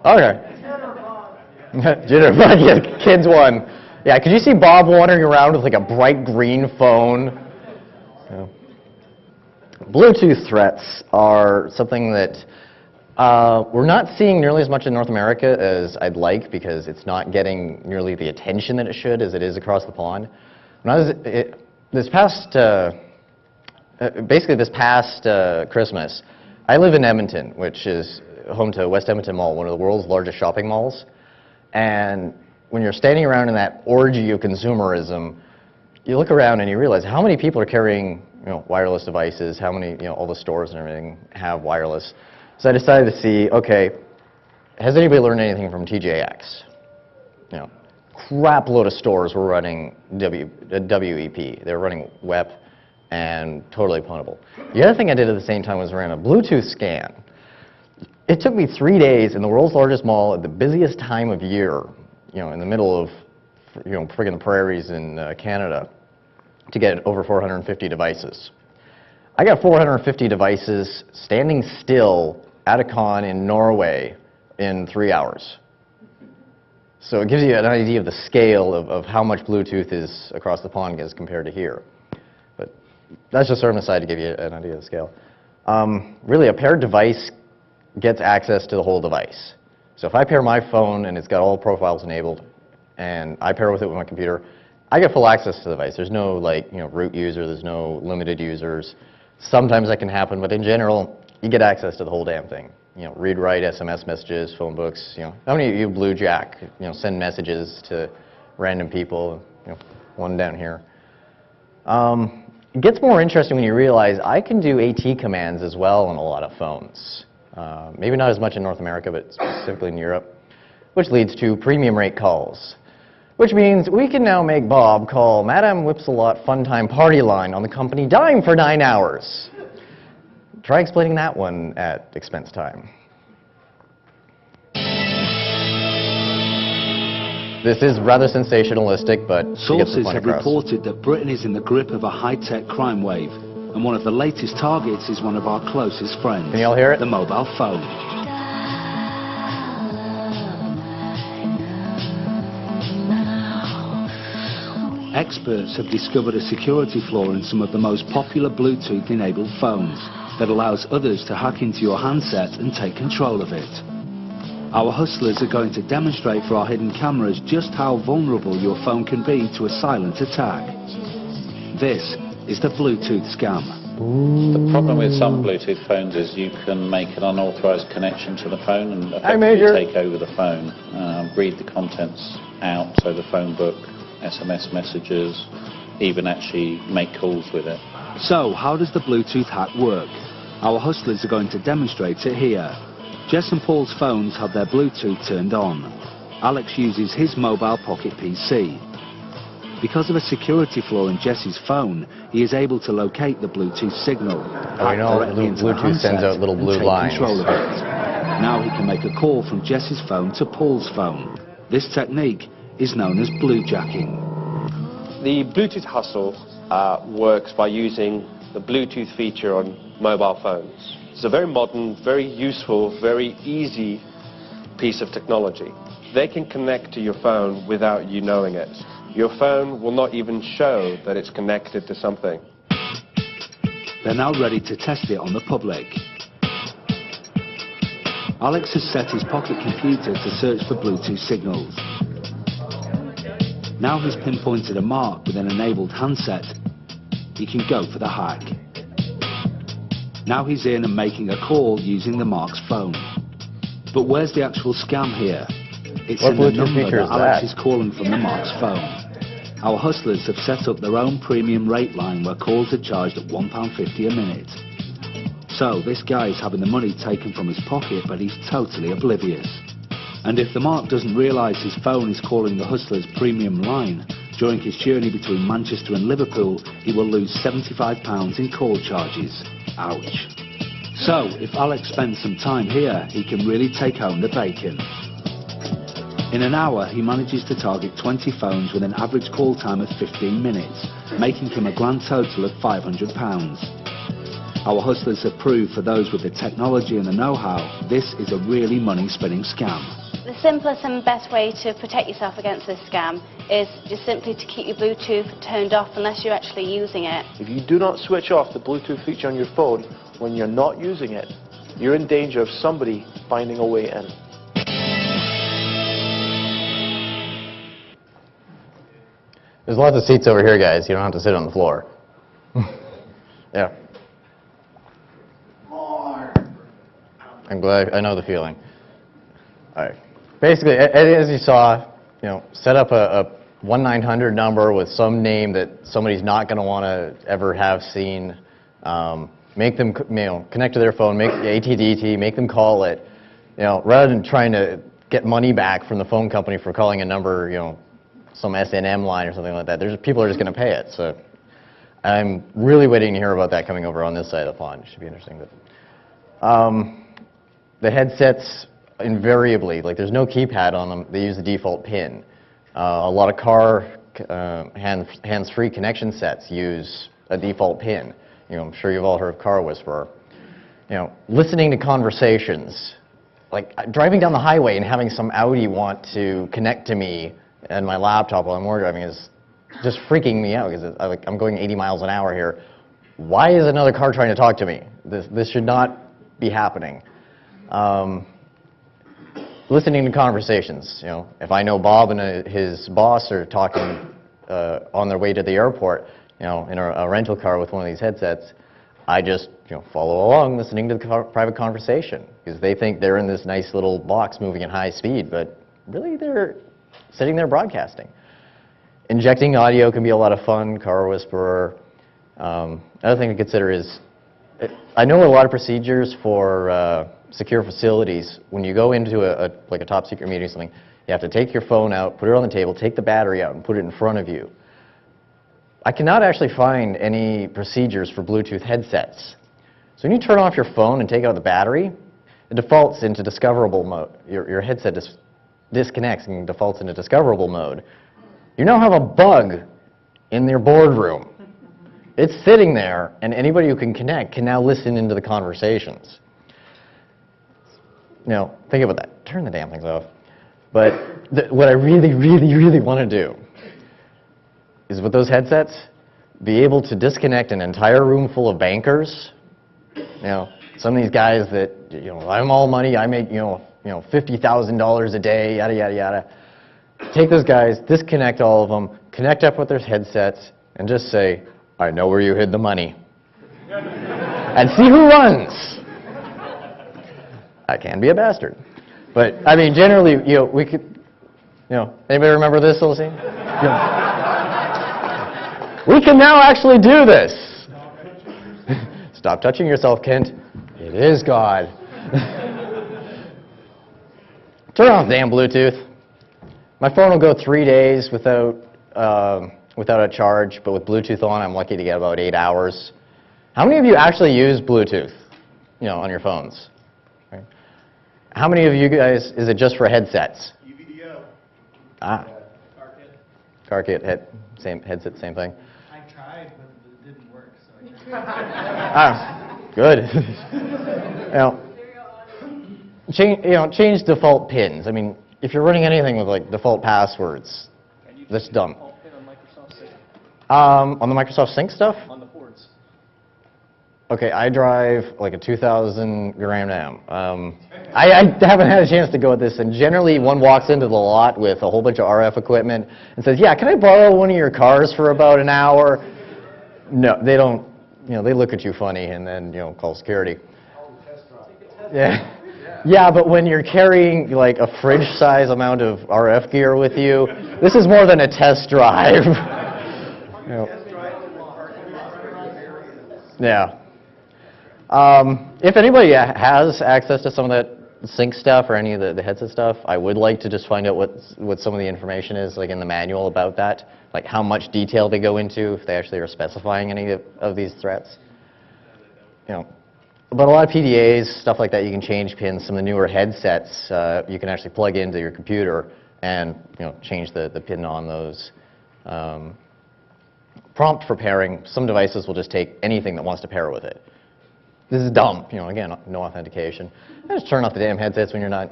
Okay. Jitterbug, yeah, kids one. Yeah, could you see Bob wandering around with like a bright green phone? Yeah. Bluetooth threats are something that we're not seeing nearly as much in North America as I'd like, because it's not getting nearly the attention that it should as it is across the pond. When I was basically this past Christmas, I live in Edmonton, which is home to West Edmonton Mall, one of the world's largest shopping malls. And when you're standing around in that orgy of consumerism, you look around and you realize how many people are carrying, wireless devices, how many, all the stores and everything have wireless. So I decided to see, okay, has anybody learned anything from TJX? Crap load of stores were running WEP. They were running WEP and totally puntable. The other thing I did at the same time was ran a Bluetooth scan. It took me 3 days in the world's largest mall at the busiest time of year, in the middle of, friggin' prairies in Canada, to get over 450 devices. I got 450 devices standing still at a con in Norway in 3 hours. So it gives you an idea of the scale of how much Bluetooth is across the pond as compared to here. But that's just sort of an aside to give you an idea of the scale. Really, a paired device gets access to the whole device. So if I pair my phone and it's got all profiles enabled, and I pair with it with my computer, I get full access to the device. There's no root user, there's no limited users. Sometimes that can happen, but in general, you get access to the whole damn thing. Read, write, SMS messages, phone books. How many of you Bluejack, send messages to random people? One down here. It gets more interesting when you realize I can do AT commands as well on a lot of phones. Maybe not as much in North America, but specifically in Europe, which leads to premium rate calls, which means we can now make Bob call Madame Whipsalot Fun Time Party line on the company dime for 9 hours. Try explaining that one at expense time. This is rather sensationalistic, but sources have reported that Britain is in the grip of a high-tech crime wave, and one of the latest targets is one of our closest friends. Can you all hear it? The mobile phone. Experts have discovered a security flaw in some of the most popular Bluetooth-enabled phones that allows others to hack into your handset and take control of it. Our hustlers are going to demonstrate for our hidden cameras just how vulnerable your phone can be to a silent attack. This is the Bluetooth scam. The problem with some Bluetooth phones is you can make an unauthorized connection to the phone and effectively take over the phone, read the contents out, so the phone book, SMS messages, even actually make calls with it. So, how does the Bluetooth hack work? Our hustlers are going to demonstrate it here. Jess and Paul's phones have their Bluetooth turned on. Alex uses his mobile pocket PC. Because of a security flaw in Jess's phone, he is able to locate the Bluetooth signal. I know, Bluetooth sends out little blue lines. Control of it. Now he can make a call from Jess's phone to Paul's phone. This technique is known as bluejacking. The Bluetooth hustle works by using the Bluetooth feature on mobile phones. It's a very modern, very useful, very easy piece of technology. They can connect to your phone without you knowing it. Your phone will not even show that it's connected to something. They're now ready to test it on the public. Alex has set his pocket computer to search for Bluetooth signals. Now he's pinpointed a mark with an enabled handset. He can go for the hack. Now he's in and making a call using the Mark's phone. But where's the actual scam here? It's in the number that Alex is calling from the Mark's phone. Our hustlers have set up their own premium rate line where calls are charged at £1.50 a minute. So this guy is having the money taken from his pocket, but he's totally oblivious. And if the Mark doesn't realise his phone is calling the hustler's premium line, during his journey between Manchester and Liverpool, he will lose £75 in call charges. Ouch. So, if Alex spends some time here, he can really take home the bacon. In an hour, he manages to target 20 phones with an average call time of 15 minutes, making him a grand total of £500. Our hustlers have proved for those with the technology and the know-how, this is a really money-spinning scam. The simplest and best way to protect yourself against this scam is just simply to keep your Bluetooth turned off unless you're actually using it. If you do not switch off the Bluetooth feature on your phone when you're not using it, you're in danger of somebody finding a way in. There's lots of seats over here, guys. You don't have to sit on the floor. Yeah. I'm glad. I know the feeling. All right. Basically, as you saw, set up a 1-900 number with some name that somebody's not going to want to ever have seen. Make them, connect to their phone, make AT&T, make them call it. Rather than trying to get money back from the phone company for calling a number, some S&M line or something like that. People are just going to pay it. So I'm really waiting to hear about that coming over on this side of the pond. It should be interesting. But, the headsets invariably, there's no keypad on them. They use the default pin. A lot of car hands-free connection sets use a default pin. I'm sure you've all heard of Car Whisperer. Listening to conversations, like driving down the highway and having some Audi want to connect to me and my laptop while I'm war driving is just freaking me out because I'm going 80 miles an hour here. Why is another car trying to talk to me? This should not be happening. Listening to conversations, if I know Bob and his boss are talking on their way to the airport, in a rental car with one of these headsets, I just follow along listening to the private conversation because they think they're in this nice little box moving at high speed, but really they're sitting there broadcasting. Injecting audio can be a lot of fun. Car Whisperer. Another thing to consider is, I know a lot of procedures for secure facilities. When you go into a top secret meeting or something, you have to take your phone out, put it on the table, take the battery out, and put it in front of you. I cannot actually find any procedures for Bluetooth headsets. So when you turn off your phone and take out the battery, it defaults into discoverable mode. Your headset disconnects and defaults into discoverable mode. You now have a bug in their boardroom. It's sitting there, and anybody who can connect can now listen into the conversations. Think about that. Turn the damn things off. But what I really, really, really want to do is with those headsets, be able to disconnect an entire room full of bankers. Some of these guys that, I'm all money, I make, $50,000 a day, yada, yada, yada. Take those guys, disconnect all of them, connect up with their headsets, and just say, I know where you hid the money. And see who runs. I can be a bastard. But, I mean, generally, we could, anybody remember this little scene? We can now actually do this. Stop touching yourself, Kent. It is God. Turn off damn Bluetooth. My phone will go 3 days without a charge, but with Bluetooth on, I'm lucky to get about 8 hours. How many of you actually use Bluetooth, on your phones? Right. How many of you guys, is it just for headsets? UVDO. Ah. Car kit. Headset, same thing. I tried, but it didn't work, so I Good. Change default pins. I mean, if you're running anything with default passwords, that's dumb. Pin on Microsoft Sync. On the Microsoft Sync stuff? On the boards. Okay, I drive a 2,000 Grand Am. I haven't had a chance to go with this, and generally one walks into the lot with a whole bunch of RF equipment and says, yeah, can I borrow one of your cars for about an hour? No, they don't. They look at you funny and then, call security. Yeah. Yeah, but when you're carrying a fridge-size amount of RF gear with you, this is more than a test drive. Yeah. If anybody has access to some of that sync stuff or any of the headset stuff, I would like to just find out what some of the information is in the manual about that, how much detail they go into, if they actually are specifying any of these threats. But a lot of PDAs, stuff like that, you can change pins. Some of the newer headsets, you can actually plug into your computer and change the pin on those. Prompt for pairing, some devices will just take anything that wants to pair with it. This is dumb. You know, again, no authentication. Just turn off the damn headsets when you're not